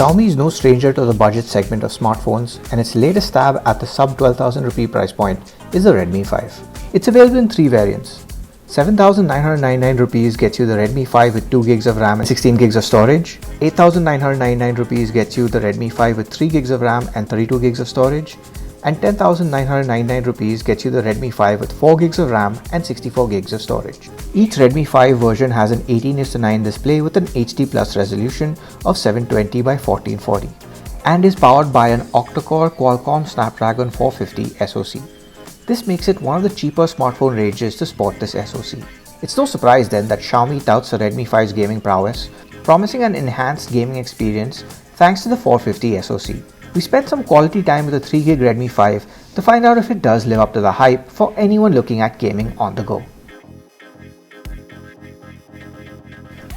Xiaomi is no stranger to the budget segment of smartphones, and its latest stab at the sub 12,000 rupee price point is the Redmi 5. It's available in three variants. 7,999 rupees gets you the Redmi 5 with 2 gigs of RAM and 16 gigs of storage. 8,999 rupees gets you the Redmi 5 with 3 gigs of RAM and 32 gigs of storage. And 10,999 rupees gets you the Redmi 5 with 4 gigs of RAM and 64 gigs of storage. Each Redmi 5 version has an 18:9 display with an HD Plus resolution of 720 by 1440 and is powered by an octa-core Qualcomm Snapdragon 450 SoC. This makes it one of the cheaper smartphone ranges to sport this SoC. It's no surprise then that Xiaomi touts the Redmi 5's gaming prowess, promising an enhanced gaming experience thanks to the 450 SoC. We spent some quality time with the 3GB Redmi 5 to find out if it does live up to the hype for anyone looking at gaming on the go.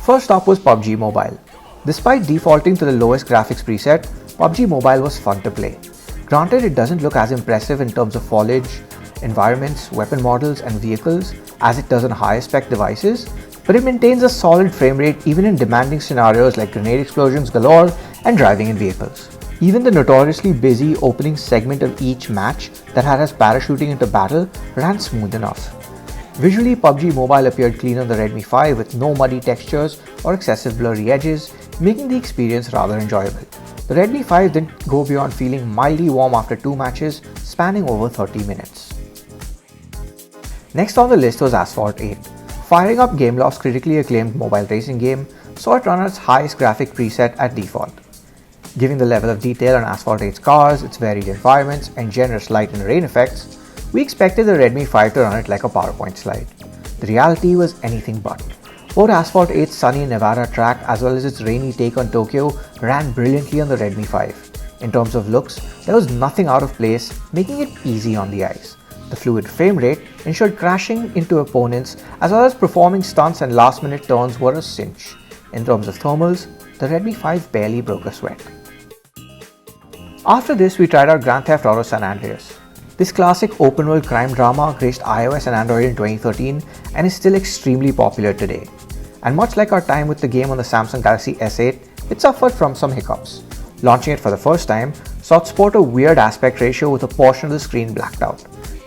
First up was PUBG Mobile. Despite defaulting to the lowest graphics preset, PUBG Mobile was fun to play. Granted, it doesn't look as impressive in terms of foliage, environments, weapon models and vehicles as it does on higher spec devices, but it maintains a solid frame rate even in demanding scenarios like grenade explosions galore and driving in vehicles. Even the notoriously busy opening segment of each match that had us parachuting into battle ran smooth enough. Visually, PUBG Mobile appeared clean on the Redmi 5 with no muddy textures or excessive blurry edges, making the experience rather enjoyable. The Redmi 5 didn't go beyond feeling mildly warm after 2 matches, spanning over 30 minutes. Next on the list was ASPHALT 8. Firing up Gameloft's critically acclaimed mobile racing game saw it run at its highest graphic preset at default. Given the level of detail on ASPHALT 8's cars, its varied environments, and generous light and rain effects, we expected the Redmi 5 to run it like a PowerPoint slide. The reality was anything but. Both ASPHALT 8's sunny Nevada track as well as its rainy take on Tokyo ran brilliantly on the Redmi 5. In terms of looks, there was nothing out of place, making it easy on the eyes. The fluid frame rate ensured crashing into opponents as well as performing stunts and last-minute turns were a cinch. In terms of thermals, the Redmi 5 barely broke a sweat. After this, we tried out Grand Theft Auto San Andreas. This classic open-world crime drama graced iOS and Android in 2013 and is still extremely popular today. And much like our time with the game on the Samsung Galaxy S8, it suffered from some hiccups. Launching it for the first time saw it sport a weird aspect ratio with a portion of the screen blacked out.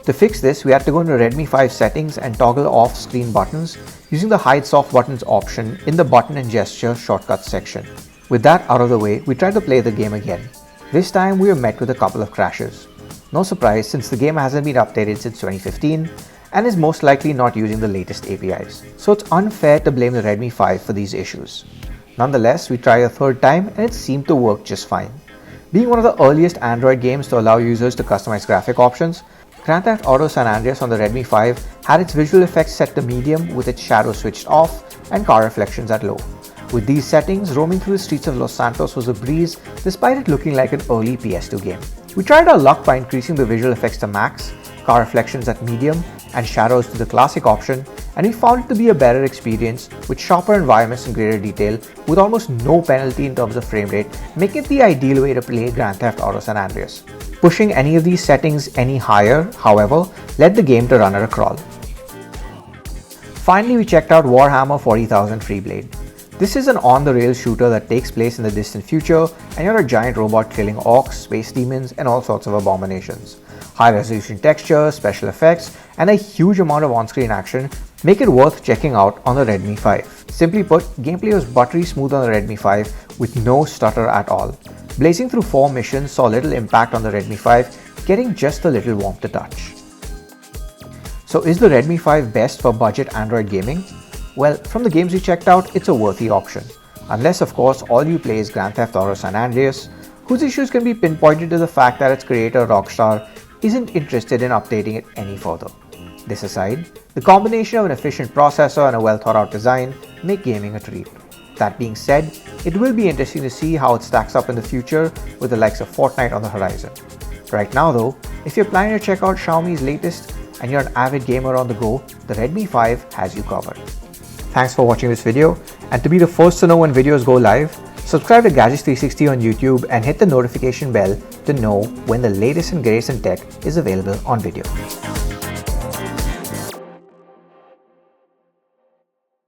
To fix this, we had to go into Redmi 5 settings and toggle off screen buttons using the Hide Soft Buttons option in the button and gesture shortcuts section. With that out of the way, we tried to play the game again. This time we were met with a couple of crashes. No surprise since the game hasn't been updated since 2015 and is most likely not using the latest APIs. So it's unfair to blame the Redmi 5 for these issues. Nonetheless, we tried a third time and it seemed to work just fine. Being one of the earliest Android games to allow users to customize graphic options, Grand Theft Auto San Andreas on the Redmi 5 had its visual effects set to medium with its shadow switched off and car reflections at low. With these settings, roaming through the streets of Los Santos was a breeze despite it looking like an early PS2 game. We tried our luck by increasing the visual effects to max, car reflections at medium, and shadows to the classic option, and we found it to be a better experience with sharper environments and greater detail with almost no penalty in terms of frame rate, making it the ideal way to play Grand Theft Auto San Andreas. Pushing any of these settings any higher, however, led the game to run at a crawl. Finally, we checked out Warhammer 40,000 FREEBLADE. This is an on-the-rails shooter that takes place in the distant future and you're a giant robot killing orcs, space demons and all sorts of abominations. High-resolution textures, special effects and a huge amount of on-screen action make it worth checking out on the Redmi 5. Simply put, gameplay was buttery smooth on the Redmi 5 with no stutter at all. Blazing through 4 missions saw little impact on the Redmi 5, getting just a little warm to touch. So is the Redmi 5 best for budget Android gaming? Well, from the games we checked out, it's a worthy option. Unless of course all you play is Grand Theft Auto San Andreas, whose issues can be pinpointed to the fact that its creator Rockstar isn't interested in updating it any further. This aside, the combination of an efficient processor and a well thought out design make gaming a treat. That being said, it will be interesting to see how it stacks up in the future with the likes of Fortnite on the horizon. Right now though, if you're planning to check out Xiaomi's latest and you're an avid gamer on the go, the Redmi 5 has you covered. Thanks for watching this video, and to be the first to know when videos go live, subscribe to Gadgets 360 on YouTube and hit the notification bell to know when the latest and greatest in tech is available on video.